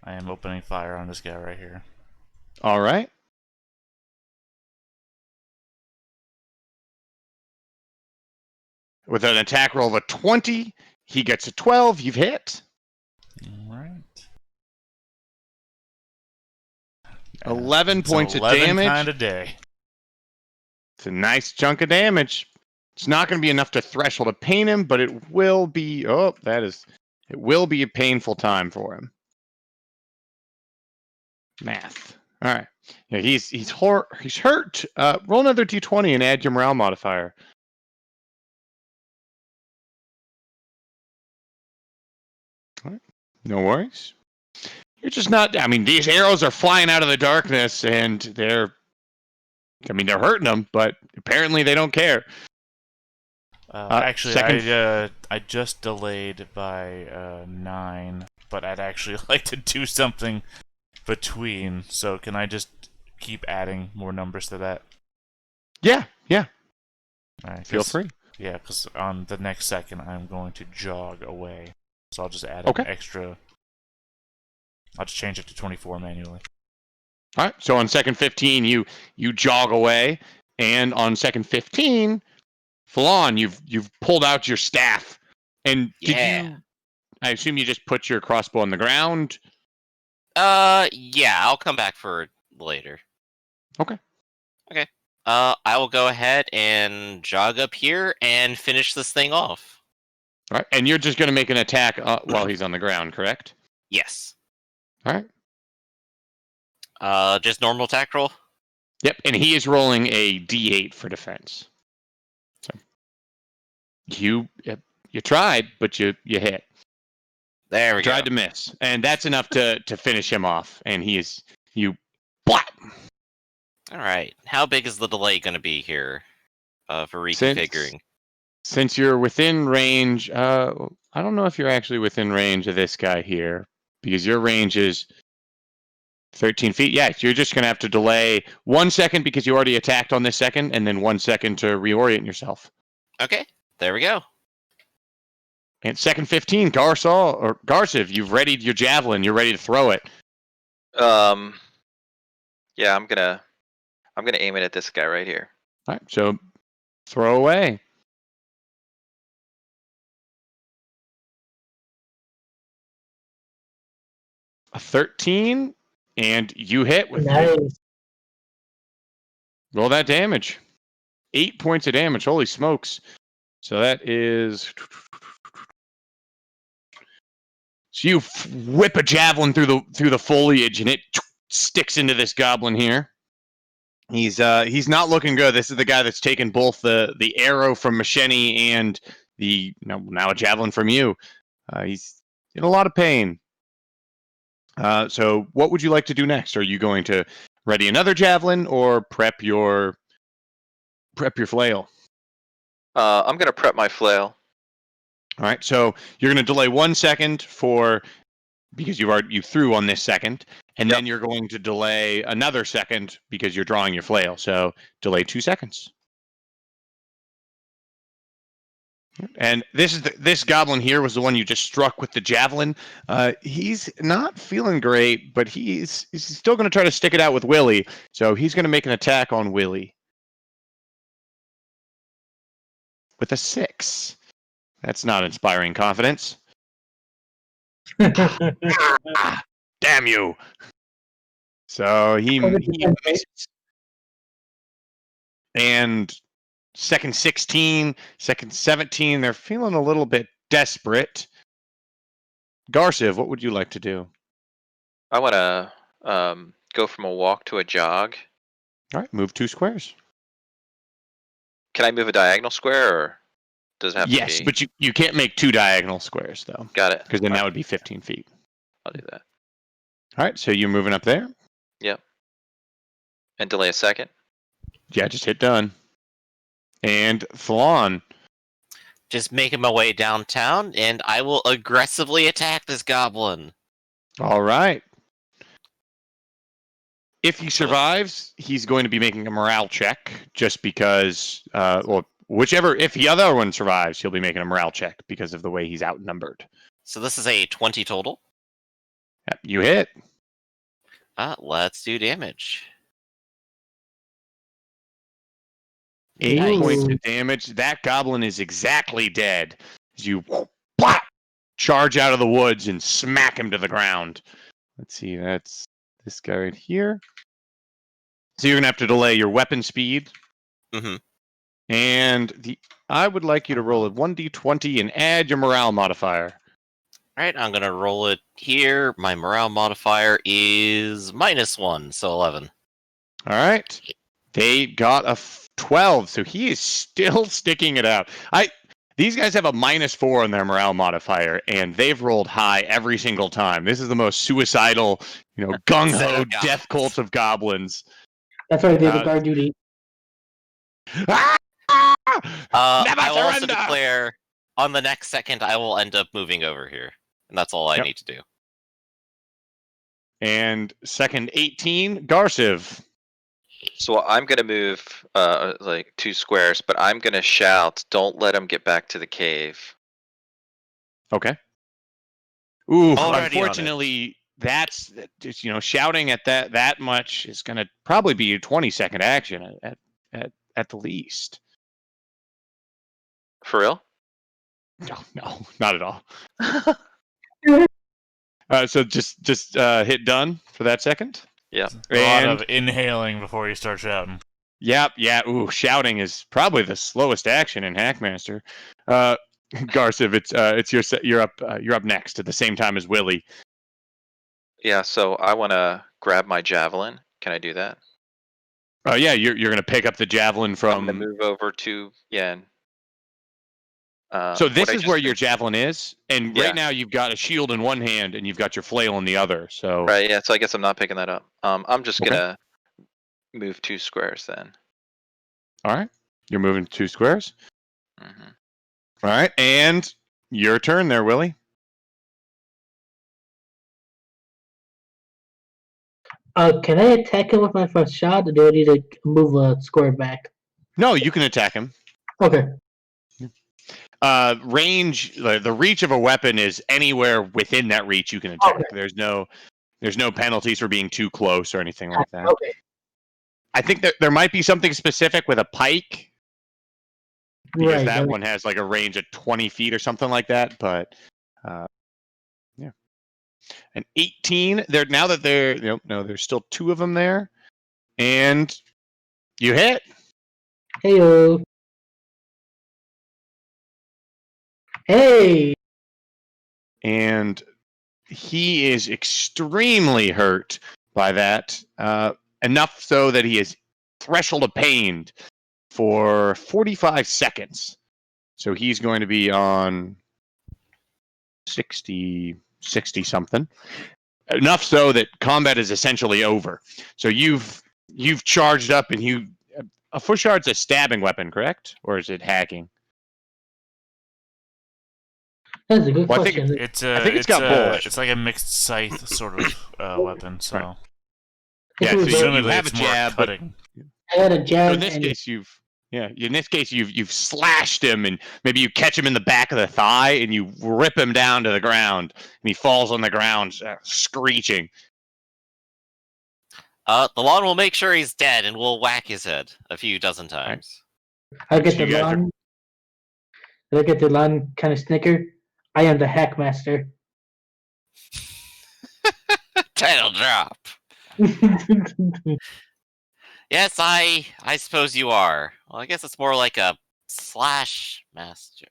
I am opening fire on this guy right here. All right. With an attack roll of a 20, he gets a 12. You've hit. All right. 11 points of 11 damage. kind of day. It's a nice chunk of damage. It's not going to be enough to threshold to pain him, but it will be. It will be a painful time for him. Math. All right. Yeah, he's hurt. Roll another d20 and add your morale modifier. All right. No worries. You're just not. I mean, these arrows are flying out of the darkness, and they're hurting them, but apparently they don't care. Actually, I just delayed by 9, but I'd actually like to do something between. So can I just keep adding more numbers to that? Yeah. Right, Feel free. Yeah, because on the next second I'm going to jog away. So I'll just add Okay. an extra. I'll just change it to 24 manually. All right. So on second 15, you jog away, and on second 15, Falon, you've pulled out your staff, and did you? I assume you just put your crossbow on the ground. Yeah, I'll come back for it later. Okay. I will go ahead and jog up here and finish this thing off. All right, and you're just going to make an attack while he's on the ground, correct? Yes. All right. Just normal attack roll? Yep, and he is rolling a d8 for defense. So you tried, but you hit. There we go. Tried to miss, and that's enough to finish him off. And you blat. All right. How big is the delay going to be here for reconfiguring? Since you're within range, I don't know if you're actually within range of this guy here, because your range is 13 feet. Yeah, you're just going to have to delay 1 second because you already attacked on this second, and then 1 second to reorient yourself. Okay, there we go. And second 15, Garsiv, you've readied your javelin. You're ready to throw it. Yeah, I'm gonna aim it at this guy right here. All right, so throw away. A 13, and you hit with roll that damage. 8 points of damage. Holy smokes! So that is. So you whip a javelin through the foliage, and it sticks into this goblin here. He's not looking good. This is the guy that's taken both the arrow from Macheni and the now a javelin from you. He's in a lot of pain. So what would you like to do next? Are you going to ready another javelin or prep your flail? I'm gonna prep my flail. All right. So you're going to delay 1 second because you threw on this second, and then you're going to delay another second because you're drawing your flail. So delay 2 seconds. And this goblin here was the one you just struck with the javelin. He's not feeling great, but he's still going to try to stick it out with Willie. So he's going to make an attack on Willie with a 6. That's not inspiring confidence. Damn you! So he misses. And second 16, second 17, they're feeling a little bit desperate. Garsiv, what would you like to do? I want to go from a walk to a jog. All right, move 2 squares. Can I move a diagonal square, or does it have to be? Yes, but you can't make 2 diagonal squares, though. Got it. Because then that would be 15 feet. I'll do that. All right, so you're moving up there? Yep. And delay a second? Yeah, just hit done. And Falon. Just making my way downtown, and I will aggressively attack this goblin. All right. If he survives, he's going to be making a morale check, just because, if the other one survives, he'll be making a morale check because of the way he's outnumbered. So this is a 20 total? You hit. Let's do damage. 8 Nice. points of damage. That goblin is exactly dead. As you plop, charge out of the woods and smack him to the ground. Let's see, that's this guy right here. So you're going to have to delay your weapon speed. Mm-hmm. And I would like you to roll a 1d20 and add your morale modifier. All right, I'm gonna roll it here. My morale modifier is -1, so 11. All right. They got a 12, so he is still sticking it out. These guys have a -4 on their morale modifier, and they've rolled high every single time. This is the most suicidal, gung Set ho of death cult of goblins. That's why they have a guard duty. Ah! Never I will also surrender! declare on the next second I will end up moving over here, and that's all I Yep. need to do. And second 18, Garsiv. So I'm gonna move like 2 squares, but I'm gonna shout, "Don't let him get back to the cave." Okay. Ooh, Already on it. unfortunately, that's just, shouting at that much is going to probably be a 20-second action at the least. For real? No, not at all. So just hit done for that second. Yeah. A lot And of inhaling before you start shouting. yeah. Ooh, shouting is probably the slowest action in Hackmaster. Garsiv, it's you're up next at the same time as Willie. Yeah. So I want to grab my javelin. Can I do that? Yeah, you're going to pick up the javelin I'm from. gonna move over to So this what I is just where your did- javelin is, and Yeah. right now you've got a shield in one hand and you've got your flail in the other. So Right. Yeah. So I guess I'm not picking that up. I'm just Okay. gonna move 2 squares then. all right, you're moving 2 squares. Hmm. All right, and your turn there, Willie. Can I attack him with my first shot, or do I need to move a square back? No, you can attack him. Okay. Range, the reach of a weapon is anywhere within that reach you can attack. Okay. There's no penalties for being too close or anything like that. Okay. I think that there might be something specific with a pike because Right. that one has like a range of 20 feet or something like that. But yeah, an 18. Now that there's still 2 of them there, and you hit. Heyo. Hey. And he is extremely hurt by that, enough so that he is threshold of pain for 45 seconds. So he's going to be on 60 something. Enough so that combat is essentially over. So you've charged up, and a Fushard's a stabbing weapon, correct? Or is it hacking? That's a good Well, I think question. I think it's got both. It's like a mixed scythe sort of weapon. So Right. It's Yeah, a so reverse- presumably have it's a more jab, but- cutting. I had a jab. So in this case, you've slashed him, and maybe you catch him in the back of the thigh, and you rip him down to the ground, and he falls on the ground, screeching. The lawn will make sure he's dead, and we'll whack his head a few dozen times. I get So the you guys are- line. I get the line kind of snicker. I am the Hackmaster. Title drop. Yes, I suppose you are. Well, I guess it's more like a slash master.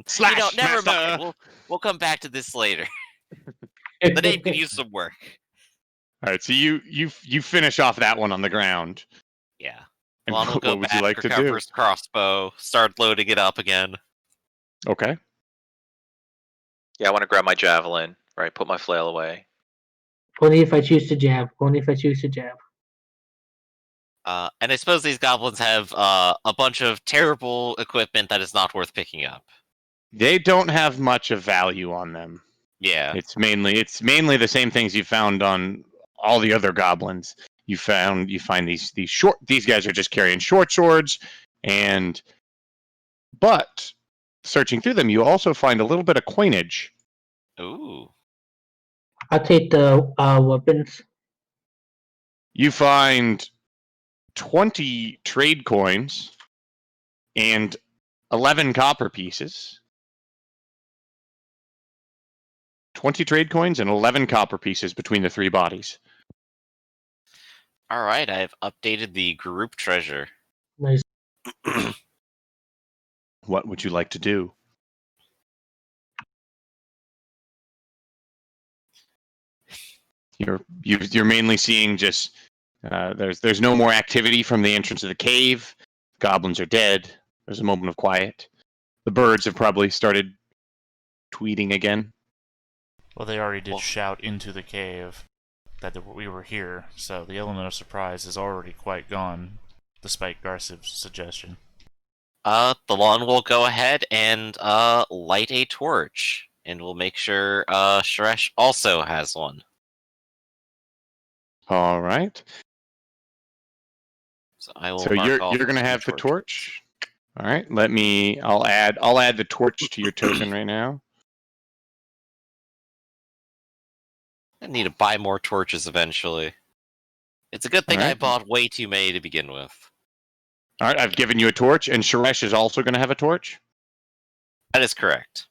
Slash Never master! mind. We'll come back to this later. The name could use some work. All right, so you finish off that one on the ground. Yeah. And Lon will what go would back, you like to recover do? his crossbow, start loading it up again. Okay. Yeah. I want to grab my javelin. Right. Put my flail away. Only if I choose to jab. Only if I choose to jab. And I suppose these goblins have a bunch of terrible equipment that is not worth picking up. They don't have much of value on them. Yeah. It's mainly the same things you found on all the other goblins. You find these guys are just carrying short swords, but searching through them, you also find a little bit of coinage. Ooh. I'll take the weapons. You find 20 trade coins and 11 copper pieces. 20 trade coins and 11 copper pieces between the three bodies. All right, I've updated the group treasure. Nice. What would you like to do? You're mainly seeing just there's no more activity from the entrance of the cave. Goblins are dead. There's a moment of quiet. The birds have probably started tweeting again. Well, they already did shout into the cave that we were here, so the element of surprise is already quite gone, despite Garsiv's suggestion. The lawn will go ahead and light a torch, and we'll make sure Shresh also has one. All right. So I will. So mark you're going to have the torch. All right. I'll add the torch to your token right now. I need to buy more torches eventually. It's a good thing I bought way too many to begin with. All right, I've given you a torch, and Suresh is also going to have a torch. That is correct.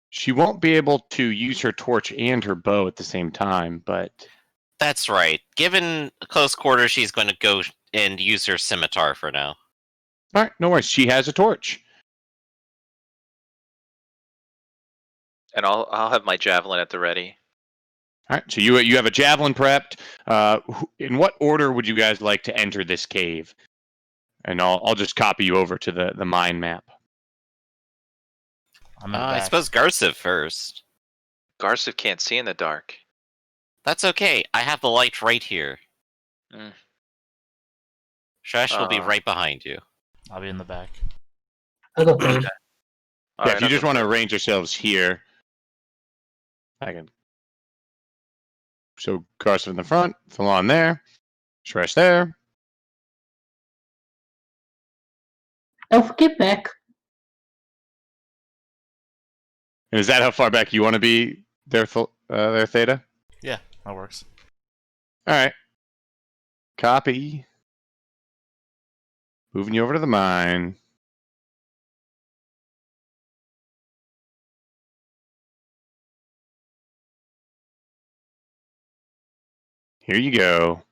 She won't be able to use her torch and her bow at the same time, but... That's right. Given close quarters, she's going to go and use her scimitar for now. All right, no worries. She has a torch. And I'll have my javelin at the ready. All right, so you have a javelin prepped. In what order would you guys like to enter this cave? And I'll just copy you over to the mind map. I suppose Garsiv first. Garsiv can't see in the dark. That's okay. I have the light right here. Shresh will be right behind you. I'll be in the back. I'll go third. If you just want to arrange yourselves here, I can. So Garsiv in the front, Thalon there, Shresh there. Don't get back. And is that how far back you want to be there, Theta? Yeah, that works. All right. Copy. Moving you over to the mine. Here you go.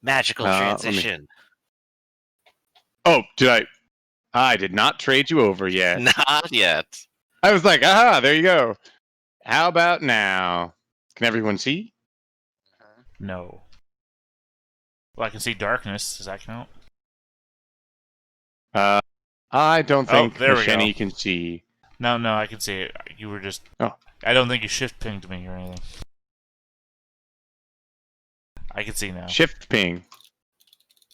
Magical transition. Oh, I did not trade you over yet. Not yet. I was like, aha, there you go. How about now? Can everyone see? No. Well, I can see darkness. Does that count? I don't think there we Shenny go. can see. No, I can see it. You were just... Oh. I don't think you shift pinged me or anything. I can see now. Shift ping.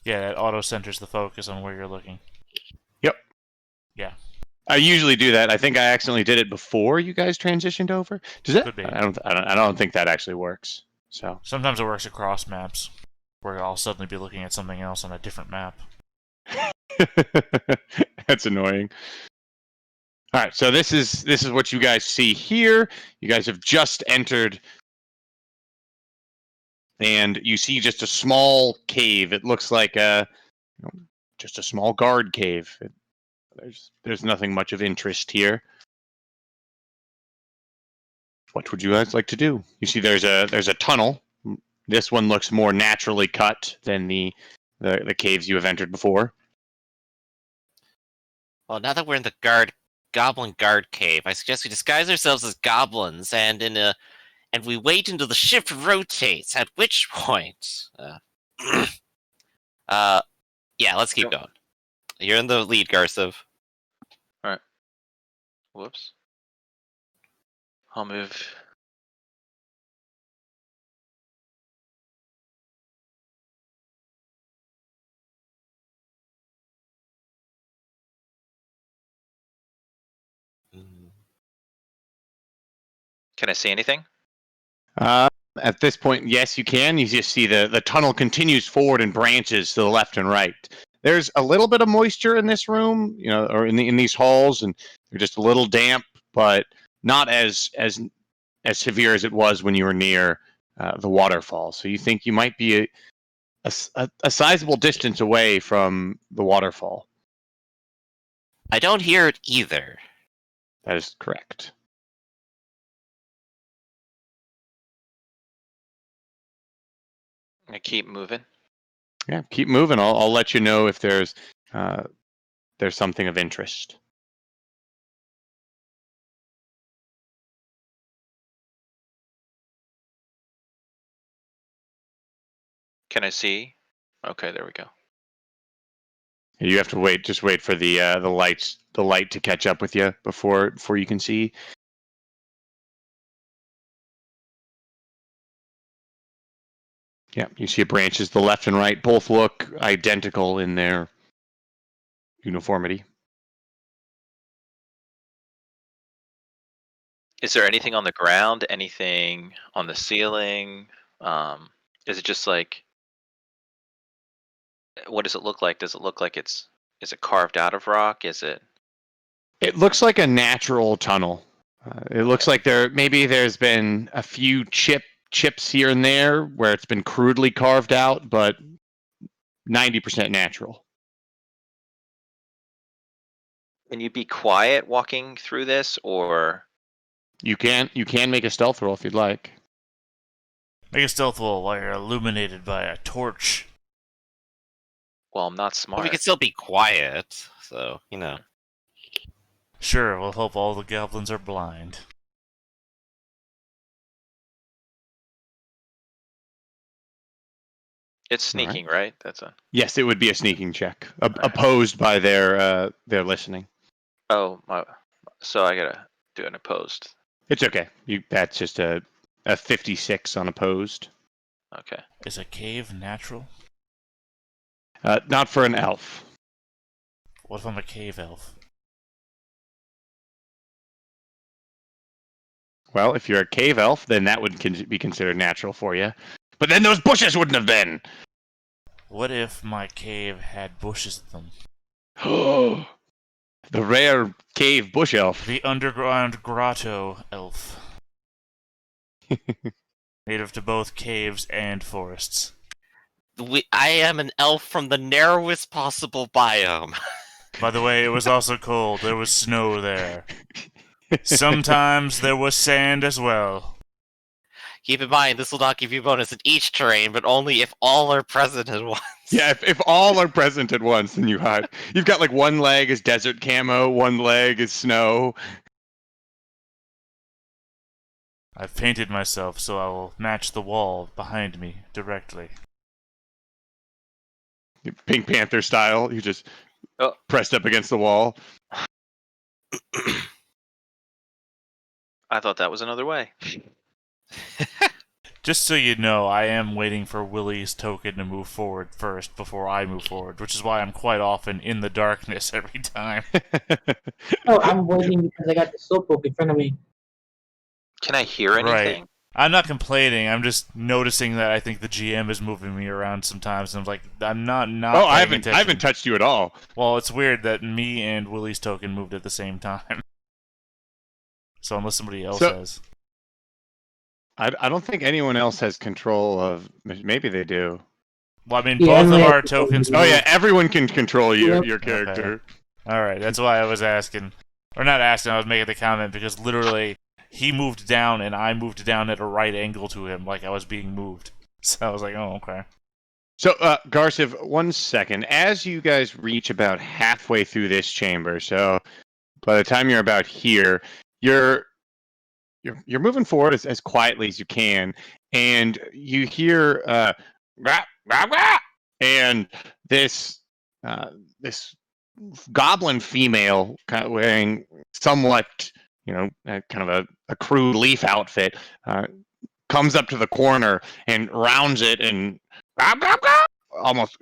Yeah, that auto-centers the focus on where you're looking. Yep. Yeah. I usually do that. I think I accidentally did it before you guys transitioned over. Does it? Could be. I don't think that actually works. So Sometimes it works across maps, where I'll suddenly be looking at something else on a different map. that's annoying. All right, so this is what you guys see here. You guys have just entered, and you see just a small cave. It looks like just a small guard cave. There's nothing much of interest here. What would you guys like to do? You see, there's a tunnel. This one looks more naturally cut than the caves you have entered before. Well, now that we're in the goblin guard cave, I suggest we disguise ourselves as goblins, and we wait until the shift rotates. At which point, yeah, let's keep going. You're in the lead, Garsiv. Alright. Whoops. I'll move. Can I see anything? At this point, yes, you can. You just see the tunnel continues forward and branches to the left and right. There's a little bit of moisture in this room, or in these halls, and they're just a little damp, but not as as severe as it was when you were near the waterfall. So you think you might be a sizable distance away from the waterfall. I don't hear it either. That is correct. I keep moving. Yeah, keep moving. I'll let you know if there's something of interest. Can I see? Okay, there we go. You have to wait. Just wait for the light to catch up with you before you can see. Yeah, you see branches. The left and right both look identical in their uniformity. Is there anything on the ground? Anything on the ceiling? Is it just like? What does it look like? Does it look like is it carved out of rock? Is it? It looks like a natural tunnel. It looks like there's been a few chips here and there where it's been crudely carved out, but 90% natural. Can you be quiet walking through this, or? You can make a stealth roll if you'd like. Make a stealth roll while you're illuminated by a torch. Well, I'm not But smart. we can still be quiet, so, Sure, we'll hope all the goblins are blind. It's sneaking, right? That's a. Yes, it would be a sneaking check, opposed by their listening. Oh my! So I gotta do an opposed. It's okay. That's just a 56 on opposed. Okay. Is a cave natural? Not for an elf. What if I'm a cave elf? Well, if you're a cave elf, then that would be considered natural for you. But then those bushes wouldn't have been. What if my cave had bushes in them? The rare cave bush elf. The underground grotto elf. Native to both caves and forests. I am an elf from the narrowest possible biome. By the way, it was also cold. There was snow there. Sometimes there was sand as well. Keep in mind, this will not give you bonus in each terrain, but only if all are present at once. Yeah, if all are present at once, then you hide. You've got like one leg is desert camo, one leg is snow. I've painted myself so I will match the wall behind me directly. Pink Panther style. You just Oh. pressed up against the wall. I thought that was another way. Just so you know, I am waiting for Willie's token to move forward first before I move forward, which is why I'm quite often in the darkness every time. Oh, I'm waiting because I got the slowpoke in front of me. Can I hear anything? Right. I'm not complaining. I'm just noticing that I think the GM is moving me around sometimes. And I'm like, I'm not. Oh, I paying haven't attention. touched you at all. Well, it's weird that me and Willie's token moved at the same time. So unless somebody else has. I don't think anyone else has control of. Maybe they do. Well, I mean, Yeah, both of I our have tokens Oh moved. yeah, everyone can control Yep. your character. All right, that's why I was asking. Or not asking, I was making the comment because literally he moved down and I moved down at a right angle to him like I was being moved. So I was like, oh, okay. So, Garsiv, 1 second. As you guys reach about halfway through this chamber, so by the time you're about here, you're moving forward as quietly as you can, and you hear "Rah, rah, rah," and this goblin female, kind of wearing somewhat, kind of a crude leaf outfit, comes up to the corner and rounds it and "Rah, rah, rah," almost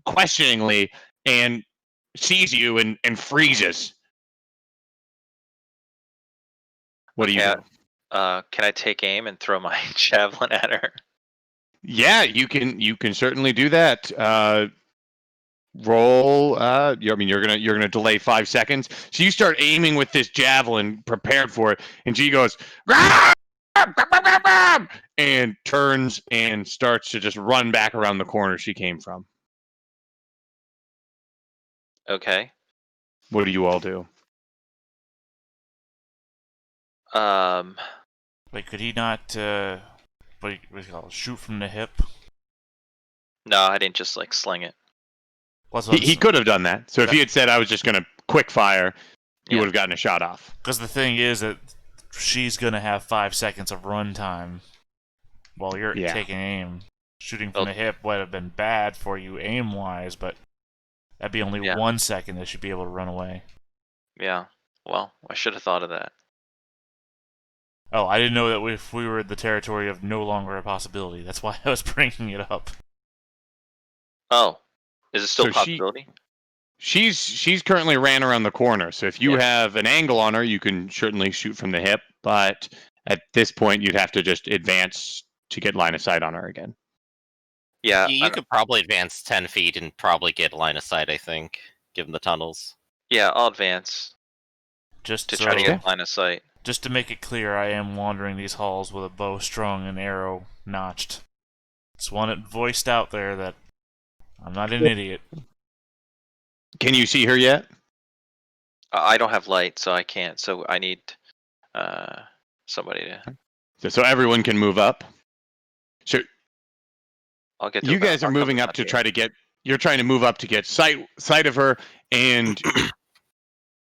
questioningly, and sees you and freezes. What do you Okay, do? Can I take aim and throw my javelin at her? Yeah, you can certainly do that. Roll. You're gonna delay 5 seconds. So you start aiming with this javelin, prepared for it, and she goes, "Rah!" and turns and starts to just run back around the corner she came from. Okay. What do you all do? Like, could he not, what do you call it, shoot from the hip? No, I didn't just like sling it. He could have done that. So if he had said, I was just going to quick fire, you Yeah. would have gotten a shot off. Because the thing is that she's gonna have 5 seconds of run time while you're taking aim. Shooting from the hip would have been bad for you aim-wise, but that'd be only 1 second that she'd be able to run away. Yeah. Well, I should have thought of that. Oh, I didn't know that if we were in the territory of no longer a possibility. That's why I was bringing it up. Oh, is it still So a possibility? She's currently ran around the corner. So if you have an angle on her, you can certainly shoot from the hip. But at this point, you'd have to just advance to get line of sight on her again. Yeah. You could probably advance 10 feet and probably get line of sight, I think, given the tunnels. Yeah, I'll advance Just to try to get line of sight. Just to make it clear, I am wandering these halls with a bow strung and arrow notched. Just want it voiced out there that I'm not an idiot. Can you see her yet? I don't have light, so I can't. So I need somebody to. So everyone can move up. So I'll get. To you guys are moving up to try to get. You're trying to move up to get sight of her, and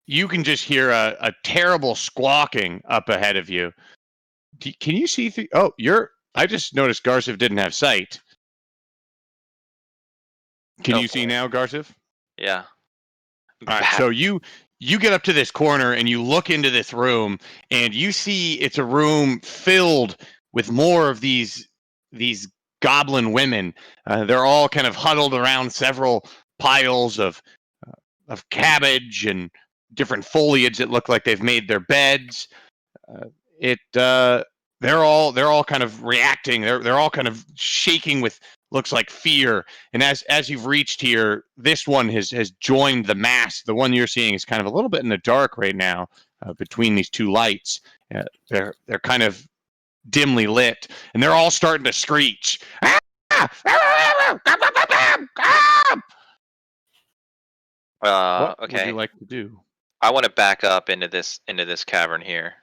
you can just hear a terrible squawking up ahead of you. Can you see? Oh, I just noticed Garsiv didn't have sight. Can you see now, Garsiv? Yeah. All right, so you get up to this corner and you look into this room and you see it's a room filled with more of these goblin women. They're all kind of huddled around several piles of cabbage and different foliage that look like they've made their beds. They're all kind of reacting. They're all kind of shaking with looks like fear. And as you've reached here, this one has joined the mass. The one you're seeing is kind of a little bit in the dark right now between these two lights. They're kind of dimly lit, and they're all starting to screech. What would you like to do? I want to back up into this cavern here.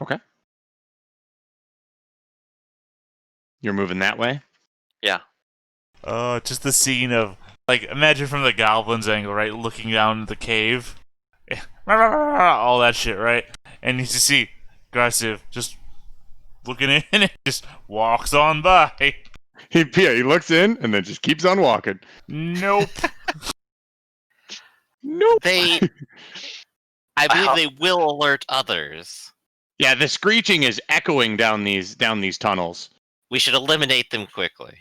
Okay. You're moving that way? Yeah. Just the scene of, like, imagine from the goblin's angle, right? Looking down the cave. All that shit, right? And you just see Garsiv just looking in and just walks on by. He looks in and then just keeps on walking. Nope. Nope. I believe they will alert others. Yeah, the screeching is echoing down these tunnels. We should eliminate them quickly.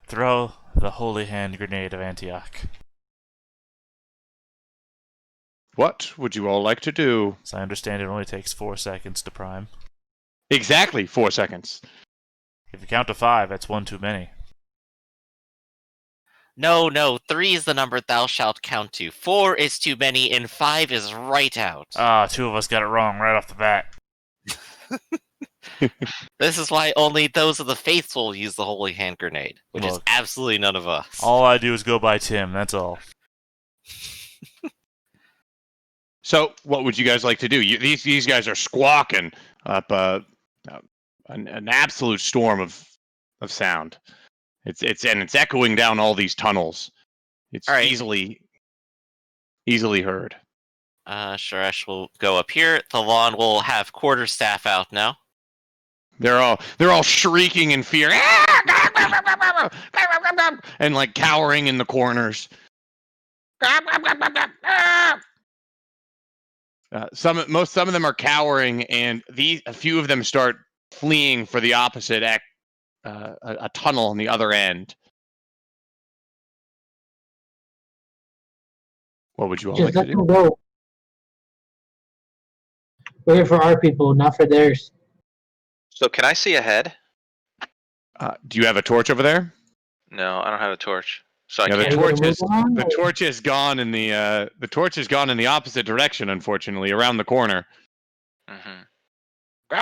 Throw the holy hand grenade of Antioch. What would you all like to do? As I understand, it only takes 4 seconds to prime. Exactly 4 seconds. If you count to 5, that's one too many. No, 3 is the number thou shalt count to. 4 is too many, and 5 is right out. Two of us got it wrong right off the bat. This is why only those of the faithful use the holy hand grenade, which is absolutely none of us. All I do is go by Tim, that's all. So, what would you guys like to do? These guys are squawking up an absolute storm of sound. It's echoing down all these tunnels. It's all right. easily heard. Sharash will go up here. The lawn will have quarterstaff out now. They're all shrieking in fear and like cowering in the corners. Some of them are cowering, and a few of them start fleeing for the opposite a tunnel on the other end. What would you all like Just to let do? them go. We're here for our people, not for theirs. So can I see ahead? Do you have a torch over there? No, I don't have a torch. So I Yeah, can't. the torch is gone in the opposite direction, unfortunately, around the corner. Mm-hmm. All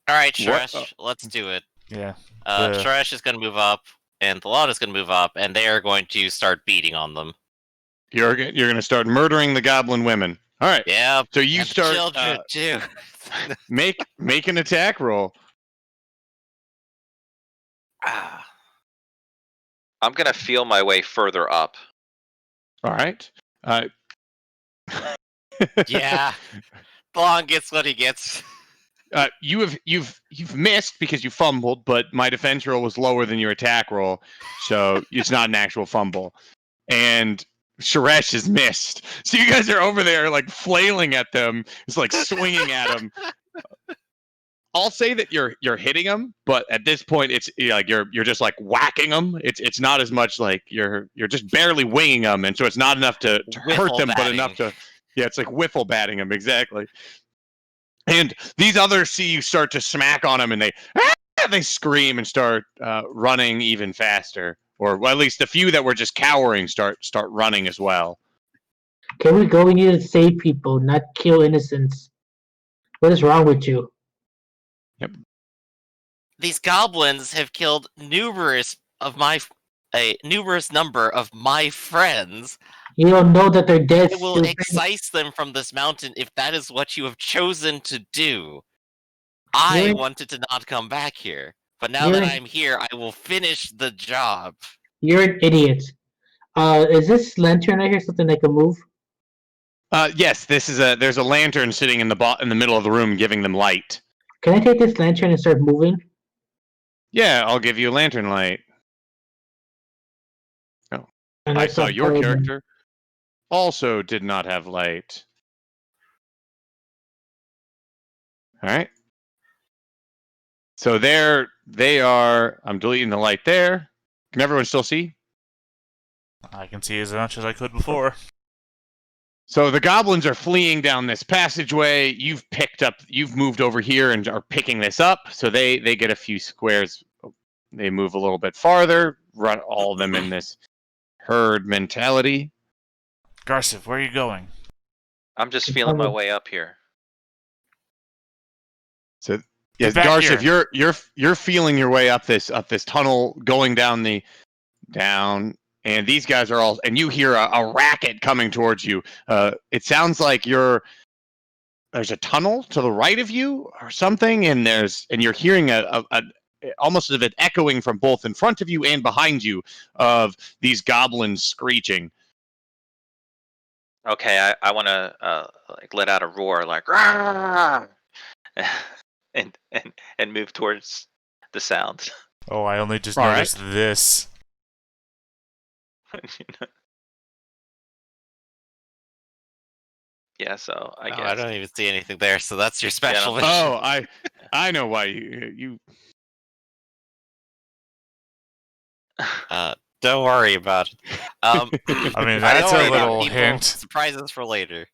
right, What? Shresh, let's do it. Yeah. The- Shresh is going to move up, and Thalon is going to move up, and they are going to start beating on them. You're going to start murdering the goblin women. All right. Yeah, So you and the start children too. make an attack roll. Ah, I'm gonna feel my way further up. All right. yeah, Thalon gets what he gets. You've missed because you fumbled, but my defense roll was lower than your attack roll, so it's not an actual fumble. And Suresh has missed, so you guys are over there like flailing at them. It's like swinging at them. I'll say that you're hitting them, but at this point, it's like you're just like whacking them. It's not as much like you're just barely winging them, and so it's not enough to hurt Wiffle them, but enough to it's like wiffle batting them exactly. And these others see you start to smack on them, and they scream and start running even faster, or well, at least the few that were just cowering start running as well. Can we go? We need to save people, not kill innocents. What is wrong with you? These goblins have killed a numerous number of my friends. You don't know that they're dead. I will stupid. excise them from this mountain if that is what you have chosen to do. I You're- wanted to not come back here, but now You're- that I'm here, I will finish the job. You're an idiot. Is this lantern right here something that can move? Yes, there's a lantern sitting in the middle of the room giving them light. Can I take this lantern and start moving? Yeah, I'll give you a lantern light. And I saw start your following them. character also did not have light. All right. So they are. I'm deleting the light there. Can everyone still see? I can see as much as I could before. So the goblins are fleeing down this passageway. You've moved over here and are picking this up. So they get a few squares. They move a little bit farther. Run all of them in this herd mentality. Garsiv, where are you going? I'm just feeling my way up here. So yeah, Get back Garsiv, here. you're feeling your way up this tunnel, going down, and these guys are all, and you hear a racket coming towards you. It sounds like there's a tunnel to the right of you or something, and you're hearing a almost as if it echoing from both in front of you and behind you of these goblins screeching. Okay, I want to like let out a roar, like "Rah!" and move towards the sound. Oh, I only just All right. noticed this. Yeah, so I guess. I don't even see anything there, so that's your special Yeah. mission. Oh, I know why you Don't worry about it. I mean, that's don't worry a about little people. hint. Surprises for later.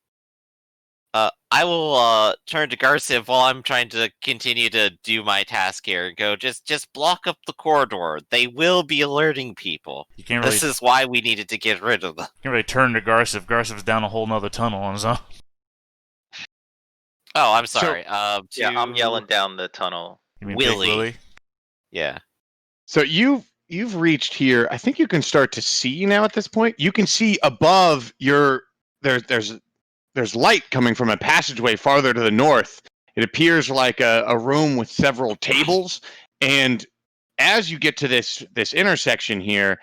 I will turn to Garsiv while I'm trying to continue to do my task here and go, just block up the corridor. They will be alerting people. You can't really, This is why we needed to get rid of them. can't really turn to Garsiv. Garsiv's down a whole nother tunnel on his own. Oh, I'm sorry. Yeah, I'm yelling down the tunnel. You mean Willy. Big Willy? Yeah. So you've reached here. I think you can start to see now at this point. You can see above there's light coming from a passageway farther to the north. It appears like a room with several tables, and as you get to this intersection here,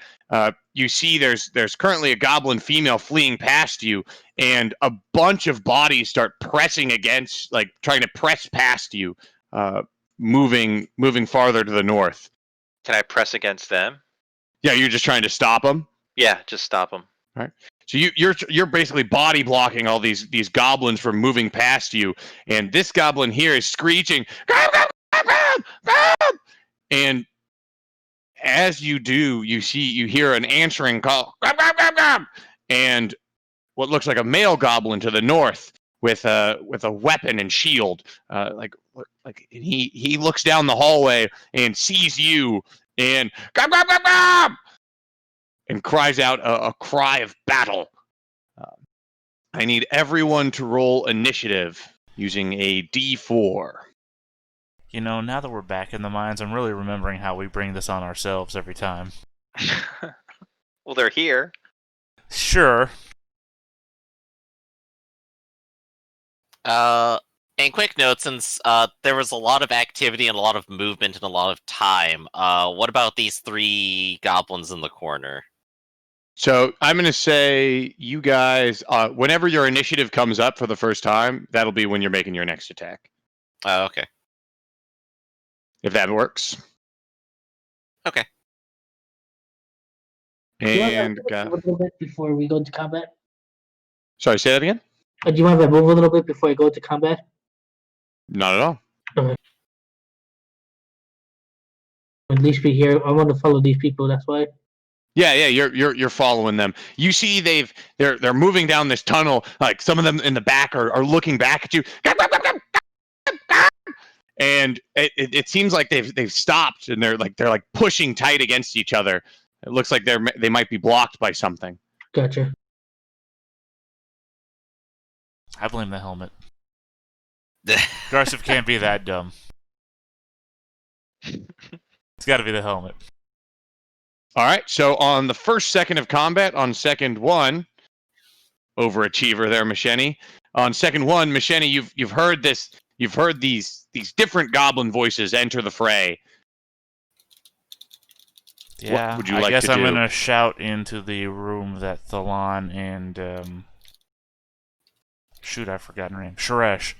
you see there's currently a goblin female fleeing past you, and a bunch of bodies start pressing against, like trying to press past you, moving farther to the north. Can I press against them? Yeah, you're just trying to stop them. Yeah, just stop them. So you're basically body blocking all these goblins from moving past you, and this goblin here is screeching, "Grab, grab, grab, grab, grab!" And as you do, you hear an answering call, "Grab, grab, grab, grab!" And what looks like a male goblin to the north with a weapon and shield, like he looks down the hallway and sees you and "Grab, grab, grab, grab!" and cries out a cry of battle. I need everyone to roll initiative using a D4. You know, now that we're back in the mines, I'm really remembering how we bring this on ourselves every time. Well, they're here. Sure. And quick note, since there was a lot of activity and a lot of movement and a lot of time, what about these 3 goblins in the corner? So I'm going to say you guys, whenever your initiative comes up for the first time, that'll be when you're making your next attack. Oh, okay. If that works. Okay. Do you want And to move a little bit before we go into combat? sorry, say that again? Do you want to move a little bit before I go into combat? Not at all. At least be here. I want to follow these people. That's why. Yeah, you're following them. You see they're moving down this tunnel. Like some of them in the back are looking back at you. And it seems like they've stopped and they're like pushing tight against each other. It looks like they might be blocked by something. Gotcha. I blame the helmet. Garsiv can't be that dumb. It's got to be the helmet. All right. So on the first second of combat, on second 1, overachiever there, Macheni. On second 1, Macheni, you've heard this. You've heard these different goblin voices enter the fray. Yeah, What would you I like guess to I'm do? gonna shout into the room that Thalan and shoot, I've forgotten her name. Sharesh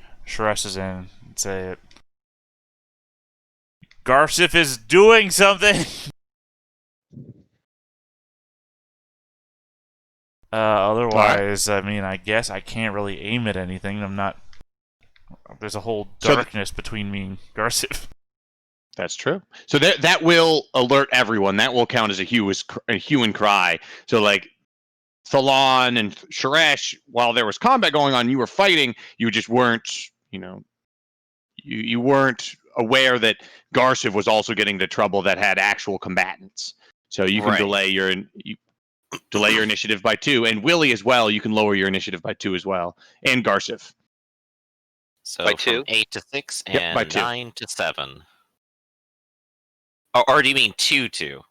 is in. And say it. Garsiv is doing something. Otherwise, I mean, I guess I can't really aim at anything. I'm not. There's a whole darkness between me and Garsiv. That's true. So that will alert everyone. That will count as a hue and cry. So like Thalan and Sharesh, while there was combat going on, you were fighting. You just weren't, you weren't aware that Garsiv was also getting into trouble that had actual combatants. So you can Right. delay your initiative by 2, and Willie as well. You can lower your initiative by 2 as well, and Garsiv. So By from 2? 8 to 6 Yep, and by 2. 9 to 7. Or do you mean 2?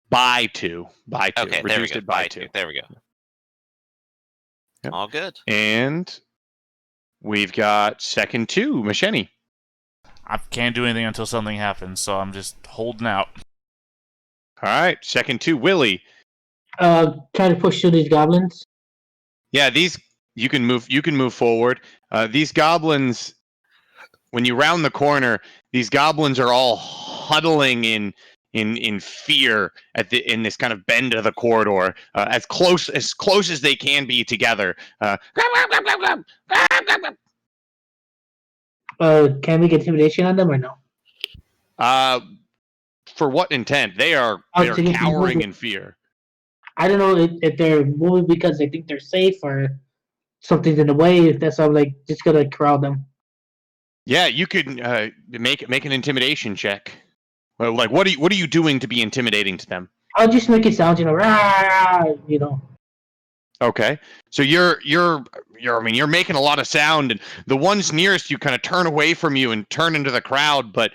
By 2. Okay, there we Reduced go. it by 2. There we go. Yep. All good. And we've got second 2, Macheni. I can't do anything until something happens, so I'm just holding out. All right, second 2, Willie. Try to push through these goblins. Yeah, these you can move forward. These goblins, when you round the corner, these goblins are all huddling in fear in this kind of bend of the corridor, as close as they can be together. Can we get intimidation on them or no? For what intent? They are To get them cowering moving. in fear. I don't know if they're moving because they think they're safe or something's in the way. If that's, I'm like just gonna corral them. Yeah, you could make an intimidation check. Well, like what are you doing to be intimidating to them? I'll just make it sound, rah, Okay, so you're making a lot of sound, and the ones nearest you kind of turn away from you and turn into the crowd, but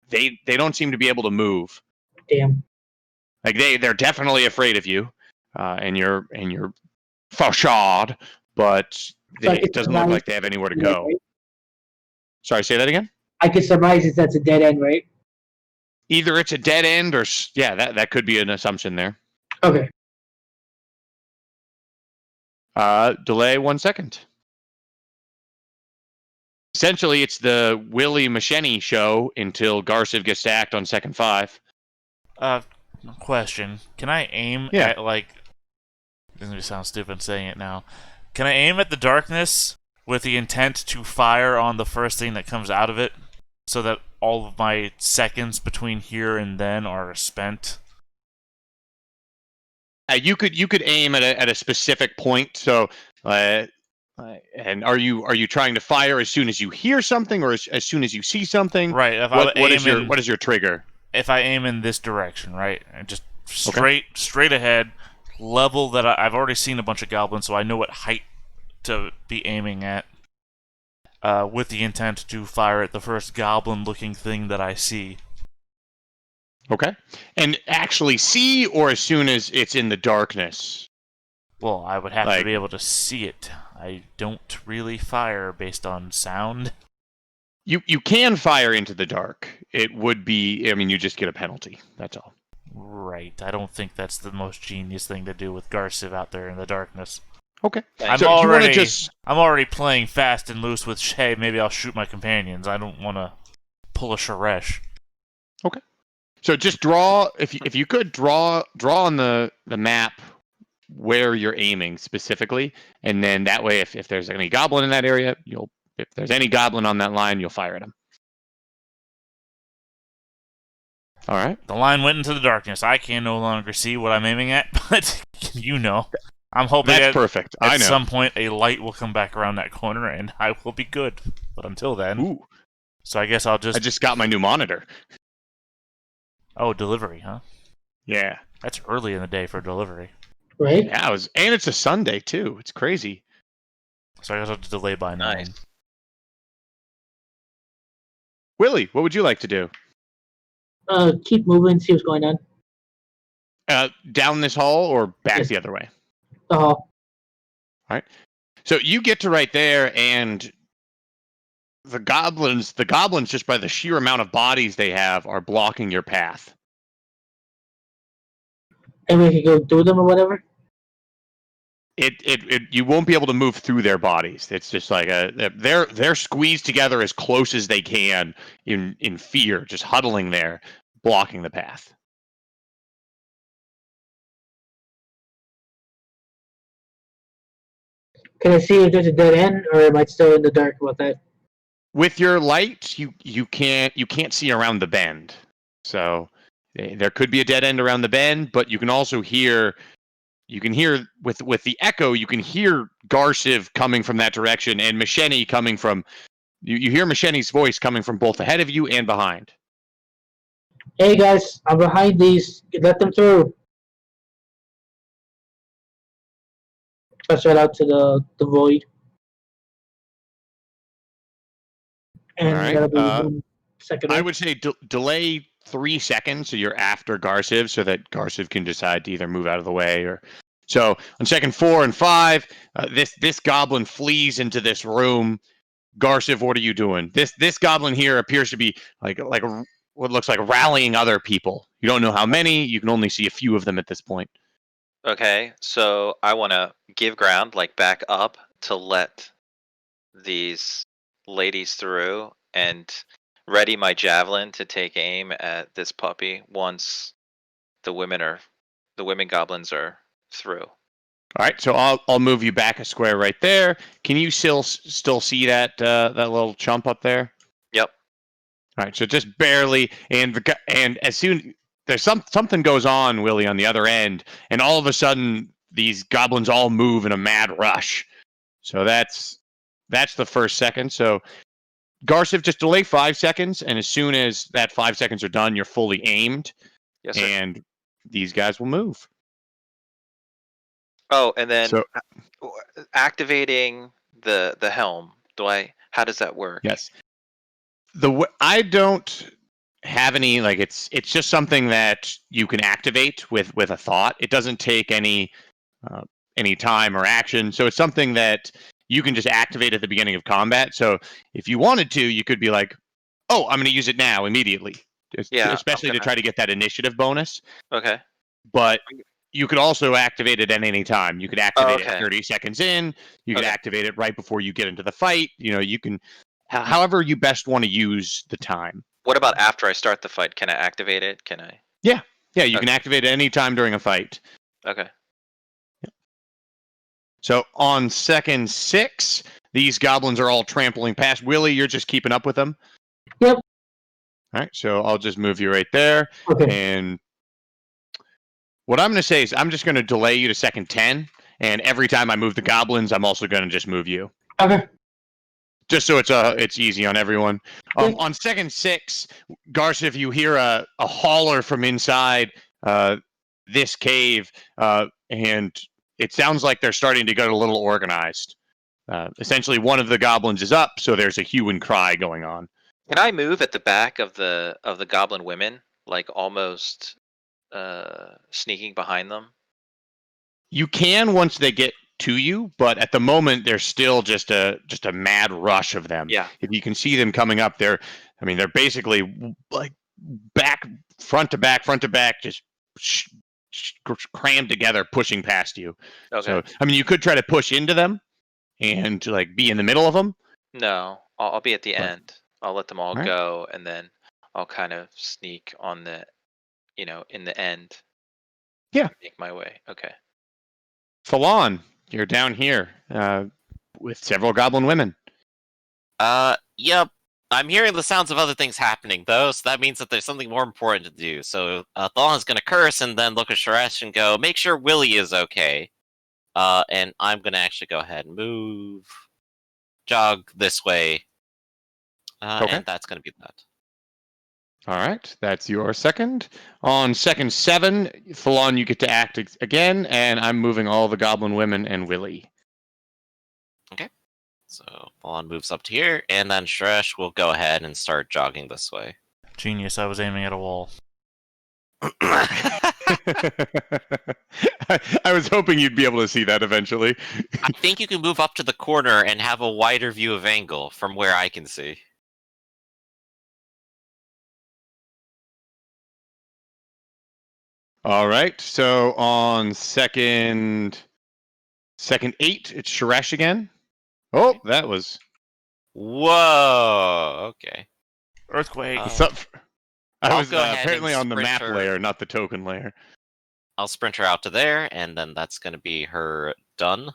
they don't seem to be able to move. Damn. Like they're definitely afraid of you, and your facade, but So I it can doesn't look surmise like they have anywhere to it's a dead go. end, right? Sorry, say that again. I can surmise that's a dead end, right? Either it's a dead end, or that could be an assumption there. Okay. Delay 1 second. Essentially, it's the Willie Macheni show until Garsiv gets stacked on second 5. Question. Can I aim Yeah. at, like... It doesn't sound stupid saying it now. Can I aim at the darkness with the intent to fire on the first thing that comes out of it? So that all of my seconds between here and then are spent? You could aim at a specific point. So, and are you trying to fire as soon as you hear something, or as soon as you see something? Right. If What is your trigger? If I aim in this direction, right? And just straight ahead, level that I've already seen a bunch of goblins, so I know what height to be aiming at. With the intent to fire at the first goblin-looking thing that I see. Okay. And actually see, or as soon as it's in the darkness? Well, I would have to Like- be able to see it. I don't really fire based on sound. You can fire into the dark. It would be, I mean, you just get a penalty. That's all. Right. I don't think that's the most genius thing to do with Garsiv out there in the darkness. Okay. I'm So do you want to already just... I'm already playing fast and loose with hey, maybe I'll shoot my companions. I don't want to pull a Sharesh. So just draw, if you could draw on the map where you're aiming specifically, and then that way, if there's any goblin in that area, if there's any goblin on that line, you'll fire at him. All right. The line went into the darkness. I can no longer see what I'm aiming at, but you know, I'm hoping That's at perfect. I know. some point a light will come back around that corner and I will be good. But until then, Ooh, so I guess I'll I just just got my new monitor. oh, delivery, huh? Yeah. That's early in the day for delivery. Right? Yeah, and it's a Sunday too. It's crazy. So I guess I'll just delay by 9. Nice. Willie, what would you like to do? Keep moving, see what's going on. Down this hall or back Yes. the other way? The hall. So you get to right there, and the goblins, just by the sheer amount of bodies they have, are blocking your path. And we can go through them or whatever. You won't be able to move through their bodies. It's just like they're squeezed together as close as they can in fear, just huddling there, blocking the path. Can I see if there's a dead end, or am I still in the dark with that? With your light, you can't see around the bend. So there could be a dead end around the bend, but you can also hear. You can hear with the echo. You can hear Garsiv coming from that direction, and Macheni coming from. You hear Macheni's voice coming from both ahead of you and behind. Hey guys, I'm behind these. Let them through. I shout out to the void. And All right, that'll be 1 second. I right? would say delay 3 seconds, so you're after Garsiv, so that Garsiv can decide to either move out of the way or. So on second 4 and 5, this goblin flees into this room. Garsiv, what are you doing? This goblin here appears to be like what looks like rallying other people. You don't know how many. You can only see a few of them at this point. Okay, so I want to give ground, like back up, to let these ladies through, and ready my javelin to take aim at this puppy once the women goblins are through. All right, so I'll move you back a square right there. Can you still see that little chump up there? Yep. All right, so just barely, and as soon there's something goes on, Willie, on the other end, and all of a sudden these goblins all move in a mad rush. So that's the first second. So Garsiv, just delay 5 seconds, and as soon as that 5 seconds are done, you're fully aimed, Yes, sir. and these guys will move. Oh, and then So activating the helm. How does that work? yes, I don't have any, like, it's just something that you can activate with a thought. It doesn't take any time or action, so it's something that you can just activate at the beginning of combat. So if you wanted to, you could be like, oh, I'm going to use it now immediately, Yeah, especially to try to get that initiative bonus. Okay. But you could also activate it at any time. You could activate it okay. 30 seconds in. You could Okay. activate it right before you get into the fight. You can, however you best want to use the time. What about after I start the fight? Can I activate it? Can I? Yeah, you Okay. can activate it any time during a fight. Okay. So on second 6, these goblins are all trampling past. Willie, you're just keeping up with them? Yep. All right, so I'll just move you right there. Okay. And what I'm going to say is I'm just going to delay you to second 10. And every time I move the goblins, I'm also going to just move you. Okay. Just so it's easy on everyone. Okay. On second 6, Garsiv, you hear a holler from inside. this cave, and it sounds like they're starting to get a little organized. Essentially, one of the goblins is up, so there's a hue and cry going on. Can I move at the back of the goblin women, like almost sneaking behind them? You can once they get to you, but at the moment there's still just a mad rush of them. Yeah. If you can see them coming up, they're basically like front to back, just crammed together, pushing past you. Okay. So you could try to push into them and like be in the middle of them. No, I'll be at the end. I'll let them all Alright. go, and then I'll kind of sneak on the, in the end. Yeah. Make my way. Okay. Falon, you're down here with several goblin women. Yep. I'm hearing the sounds of other things happening, though, so that means that there's something more important to do. So, Thawne's gonna curse and then look at Sharesh and go, make sure Willie is okay. And I'm gonna actually go ahead and jog this way. Okay. And that's gonna be that. All right, that's your second. On second 7, Falon, you get to act again, and I'm moving all the goblin women and Willie. So, Falon moves up to here, and then Sharesh will go ahead and start jogging this way. Genius, I was aiming at a wall. I was hoping you'd be able to see that eventually. I think you can move up to the corner and have a wider view of angle from where I can see. All right, so on second 8, it's Sharesh again. Oh, that was... Whoa, okay. Earthquake. I was go ahead apparently and on the map sprint her. layer, not the token layer. I'll sprint her out to there, and then that's going to be her done.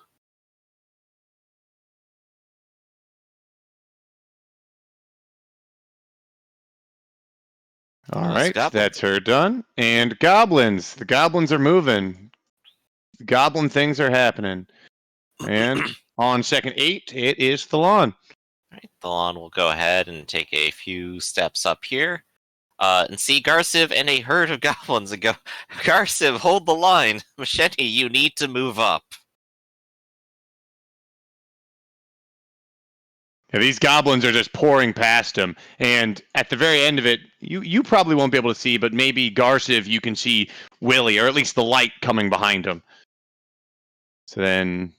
All Those right, goblins. that's her done. And goblins. The goblins are moving. The goblin things are happening. And on second 8, it is Thalon. Right, Thalon will go ahead and take a few steps up here. And see Garsiv and a herd of goblins and go, Garsiv, hold the line. Machete, you need to move up. Yeah, these goblins are just pouring past him. And at the very end of it, you probably won't be able to see, but maybe Garsiv, you can see Willie, or at least the light coming behind him. So then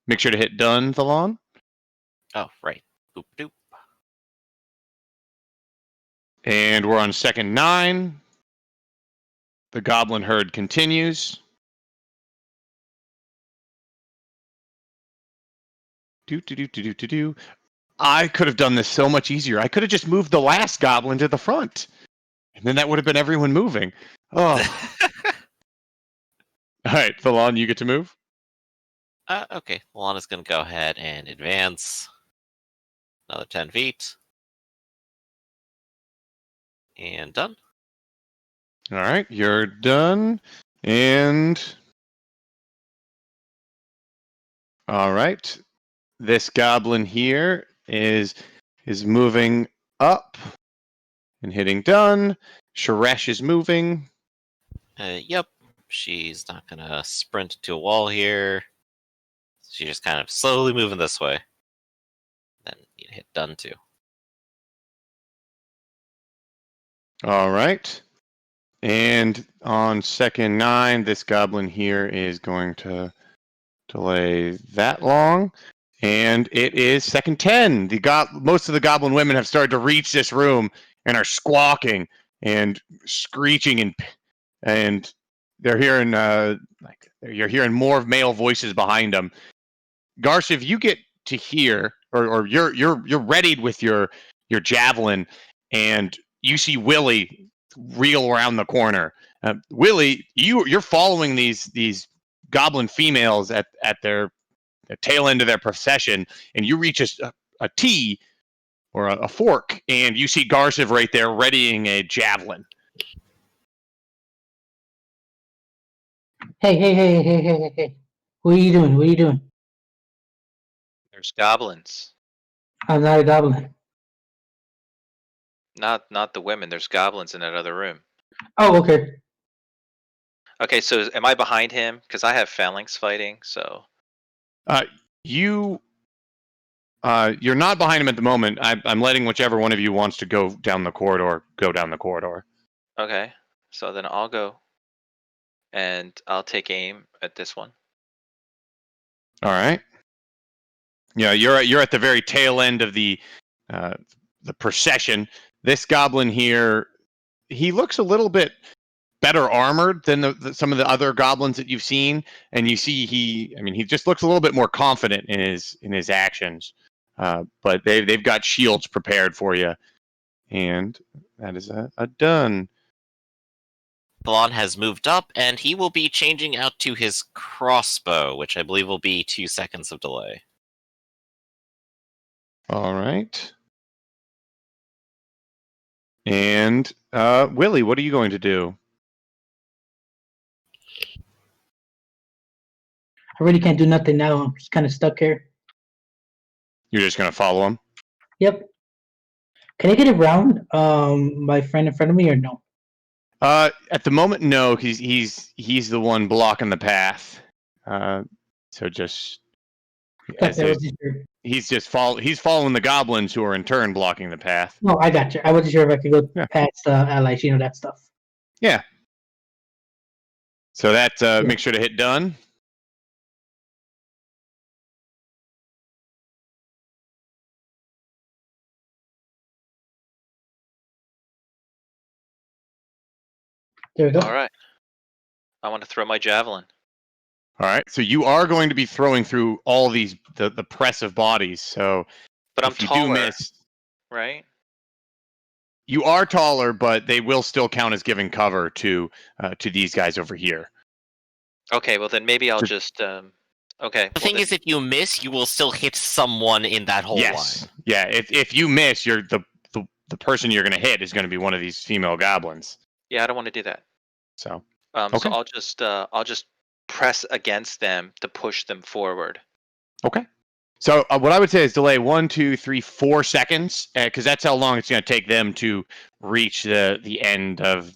make sure to hit done, Thalon. Oh, right. Boop doop. And we're on second 9. The goblin herd continues. Do. I could have done this so much easier. I could have just moved the last goblin to the front. And then that would have been everyone moving. Oh. All right, Thalon, you get to move. Okay, Thalon going to go ahead and advance another 10 feet. And done. All right, you're done. And all right, this goblin here is moving up and hitting done. Sharesh is moving. Yep. She's not going to sprint into a wall here. She's just kind of slowly moving this way. Then you hit done too. All right. And on second 9, this goblin here is going to delay that long. And it is second 10. Most of the goblin women have started to reach this room and are squawking and screeching, and they're hearing you're hearing more male voices behind them. Garsiv, you get to hear, or you're readied with your javelin, and you see Willie reel around the corner. Willie, you're following these goblin females at their tail end of their procession, and you reach a T or a fork, and you see Garsiv right there readying a javelin. Hey. What are you doing? What are you doing? There's goblins. I'm not a goblin. Not the women. There's goblins in that other room. Oh, okay. Okay, so am I behind him? Because I have phalanx fighting, so... You're not behind him at the moment. I'm letting whichever one of you wants to go down the corridor go down the corridor. Okay, so then I'll go. And I'll take aim at this one. All right. Yeah, you're at the very tail end of the procession. This goblin here, he looks a little bit better armored than some of the other goblins that you've seen, and you see he just looks a little bit more confident in his actions. But they've got shields prepared for you, and that is a done. Thalon has moved up, and he will be changing out to his crossbow, which I believe will be 2 seconds of delay. All right. And Willie, what are you going to do? I really can't do nothing now. I'm just kind of stuck here. You're just going to follow him? Yep. Can I get around my friend in front of me or no? At the moment, no. He's the one blocking the path. So just as Okay, I there's, wasn't sure. he's following the goblins who are in turn blocking the path. No, I got you. I wasn't sure if I could go Yeah. past allies, that stuff. Yeah. So that make sure to hit done. There we go. All right. I want to throw my javelin. All right. So you are going to be throwing through all these the press of bodies. So But I'm if you taller, do miss, right? you are taller, but they will still count as giving cover to these guys over here. Okay, well then maybe I'll just... okay. The thing is, if you miss, you will still hit someone in that whole line. Yeah. If you miss, you're the person you're going to hit is going to be one of these female goblins. Yeah, I don't want to do that. So So okay. I'll just press against them to push them forward. Okay. So what I would say is delay 1, 2, 3, 4 seconds, because that's how long it's going to take them to reach the end of.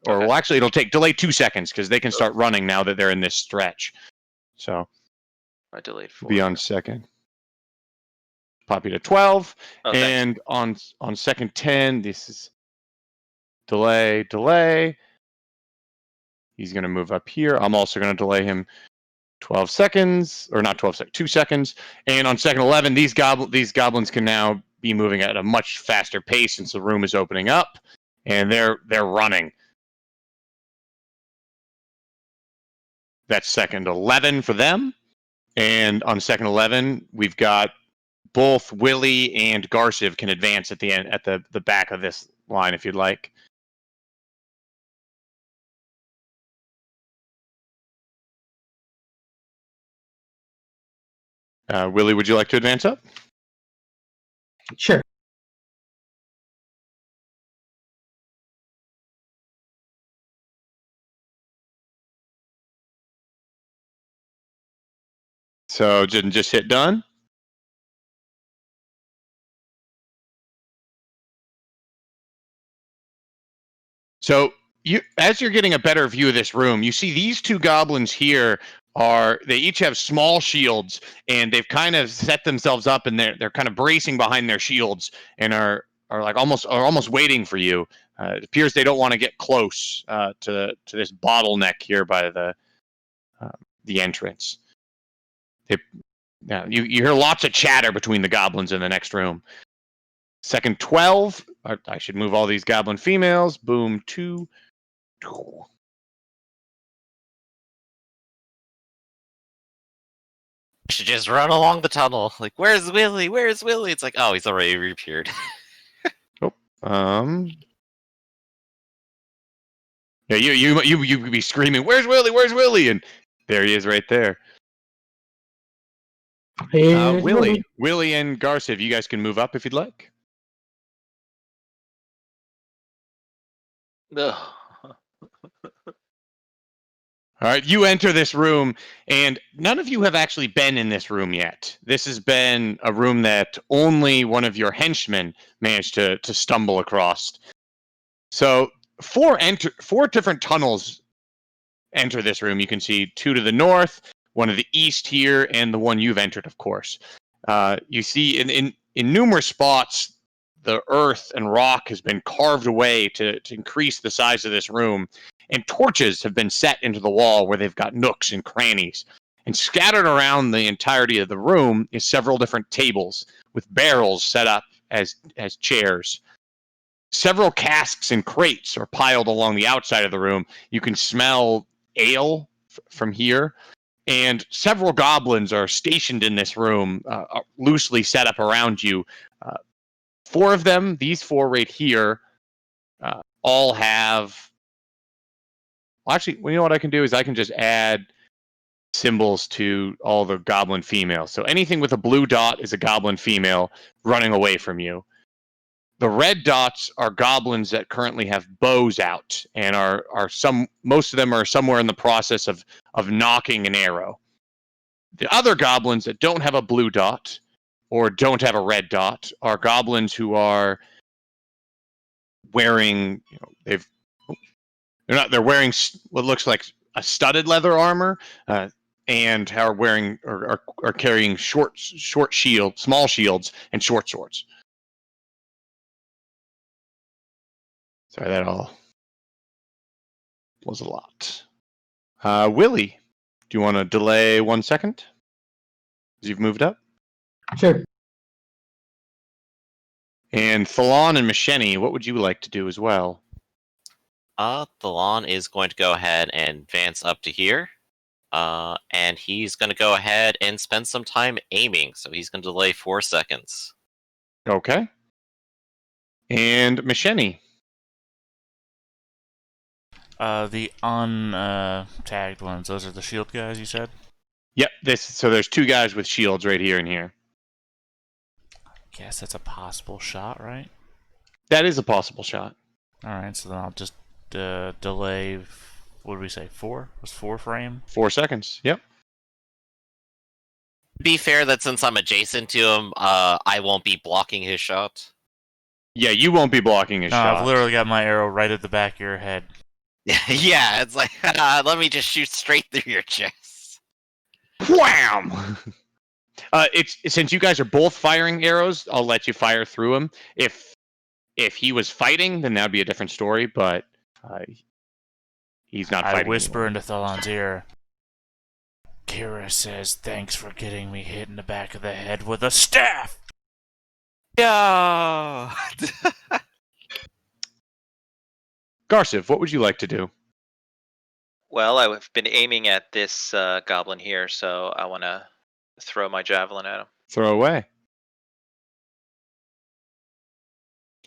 Or Okay. well, actually, it'll delay 2 seconds because they can start running now that they're in this stretch. So I delayed 4. be on second. Pop you to 12, Oh, and on second 10, this is delay. He's going to move up here. I'm also going to delay him 12 seconds, or not 12 seconds, 2 seconds. And on second 11, these goblins can now be moving at a much faster pace since the room is opening up, and they're running. That's second 11 for them. And on second 11, we've got both Willie and Garsiv can advance at the end, at the back of this line if you'd like. Willie, would you like to advance up? Sure. So just hit done. So as you're getting a better view of this room, you see these two goblins here they each have small shields, and they've kind of set themselves up, and they're kind of bracing behind their shields and are like almost waiting for you. It appears they don't want to get close to this bottleneck here by the entrance. You hear lots of chatter between the goblins in the next room. Second 12. I should move all these goblin females. Boom, 2. Should just run along the tunnel. Like, where's Willie? Where's Willie? It's like, oh, he's already reappeared. Yeah, you could be screaming, "Where's Willie? Where's Willie?" And there he is, right there. Willie and Garsiv, you guys can move up if you'd like. Ugh. All right, you enter this room, and none of you have actually been in this room yet. This has been a room that only one of your henchmen managed to stumble across. So 4 different tunnels enter this room. You can see 2 to the north, 1 to the east here, and the one you've entered, of course. You see in numerous spots, the earth and rock has been carved away to increase the size of this room, and torches have been set into the wall where they've got nooks and crannies. And scattered around the entirety of the room is several different tables with barrels set up as chairs. Several casks and crates are piled along the outside of the room. You can smell ale from here. And several goblins are stationed in this room, loosely set up around you. 4 of them, these 4 right here, all have... Well, actually, you know what I can do is I can just add symbols to all the goblin females. So anything with a blue dot is a goblin female running away from you. The red dots are goblins that currently have bows out and most of them are somewhere in the process of knocking an arrow. The other goblins that don't have a blue dot or don't have a red dot are goblins who are wearing, they're wearing what looks like a studded leather armor, and are wearing or carrying small shields and short swords. Sorry, that all was a lot. Willie, do you want to delay 1 second as you've moved up? Sure. And Thalon and Macheni, what would you like to do as well? Thalon is going to go ahead and advance up to here. And he's going to go ahead and spend some time aiming. So he's going to delay 4 seconds. Okay. And Macheni. The untagged ones, those are the shield guys, you said? Yep, so there's 2 guys with shields right here and here. Guess that's a possible shot, right? That is a possible shot. Alright, so then I'll just delay, what did we say, 4? Was 4 frame? 4 seconds, yep. Be fair that since I'm adjacent to him, I won't be blocking his shot. Yeah, you won't be blocking his shot. I've literally got my arrow right at the back of your head. Yeah, it's like, let me just shoot straight through your chest. Wham! Since you guys are both firing arrows, I'll let you fire through him. If he was fighting, then that'd be a different story, but he's not fighting. I whisper anymore. into Thalon's ear. Kira says thanks for getting me hit in the back of the head with a staff! Yeah. Garsiv, what would you like to do? Well, I've been aiming at this goblin here, so I want to throw my javelin at him. Throw away.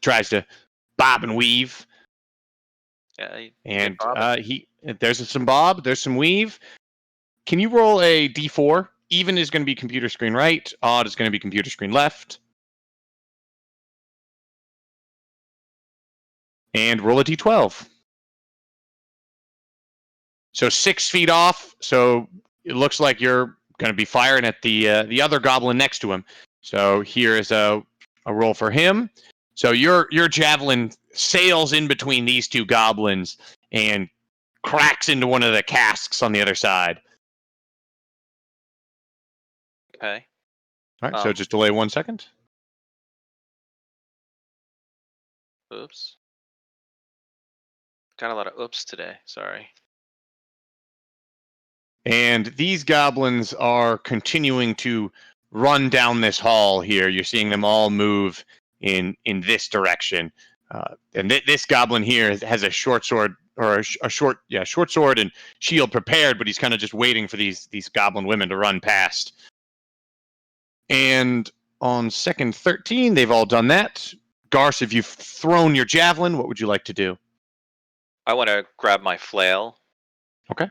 Tries to bob and weave. Yeah, And there's some bob, there's some weave. Can you roll a d4? Even is going to be computer screen right. Odd is going to be computer screen left. And roll a d12. So 6 feet off. So it looks like you're going to be firing at the other goblin next to him. So here is a roll for him. So your javelin sails in between these 2 goblins and cracks into one of the casks on the other side. Okay. All right, so just delay 1 second. Oops. Got a lot of oops today. Sorry. And these goblins are continuing to run down this hall here. You're seeing them all move in this direction. And this goblin here has a short sword or a short sword and shield prepared, but he's kind of just waiting for these goblin women to run past. And on second 13, they've all done that. Garsiv, if you've thrown your javelin, what would you like to do? I want to grab my flail. Okay.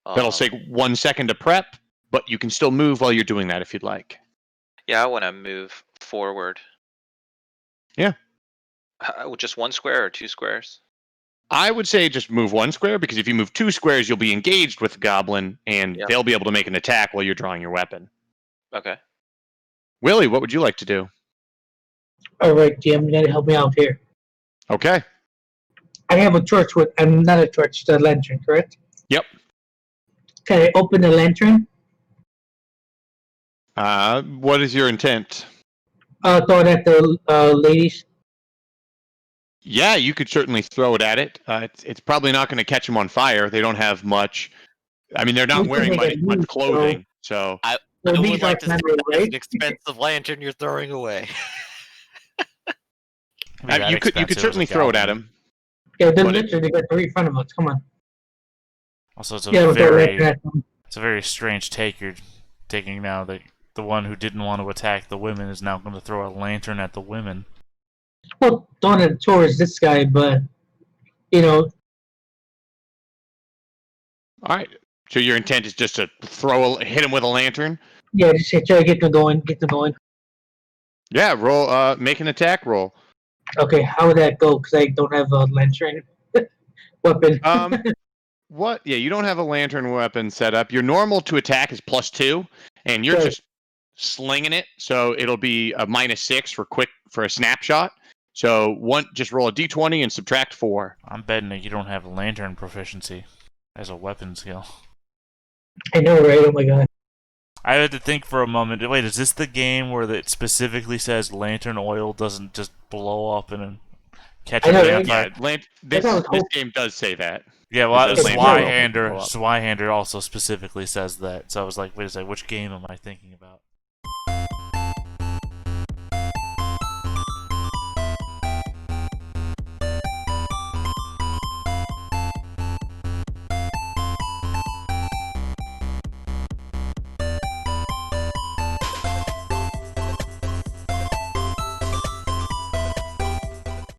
That'll take 1 second to prep, but you can still move while you're doing that if you'd like. Yeah, I want to move forward. Yeah. Just 1 square or 2 squares? I would say just move 1 square, because if you move 2 squares, you'll be engaged with the goblin, and they'll be able to make an attack while you're drawing your weapon. Okay. Willie, what would you like to do? All right, GM, you gotta help me out here. Okay. I have a torch with, not a torch, it's a lantern, correct? Yep. Can I open the lantern? What is your intent? Throw it at the ladies. Yeah, you could certainly throw it at it. It's probably not going to catch them on fire. They don't have much. I mean, they're not We can wearing make it much loose, clothing, so I So would these like are to say memory, that is right? an expensive lantern you're throwing away. Be that you could expensive as a certainly throw it at goblin. him. Yeah, they're But literally got three in front of us. Come on. Also, it's a Yeah, we'll throw a lantern at them. it's a very strange take you're taking now. That the one who didn't want to attack the women is now going to throw a lantern at the women. Well, throwing it towards this guy, but you know, all right. So your intent is just to hit him with a lantern. yeah, just try to get them going. Get them going. Yeah, roll. Make an attack roll. Okay, how would that go? Because I don't have a lantern weapon. What? Yeah, you don't have a lantern weapon set up. Your normal to attack is +2, and you're Okay. just slinging it. So it'll be a -6 for a snapshot. So just roll a d20 and subtract 4. I'm betting that you don't have lantern proficiency as a weapon skill. I know, right? Oh my god. I had to think for a moment. Wait, is this the game where it specifically says lantern oil doesn't just blow up and catch I a know, right? vampire? Yeah, That's how this game does say that. Yeah, well, It says lantern Swyhander, oil. Swyhander also specifically says that. So I was like, wait a second, which game am I thinking about?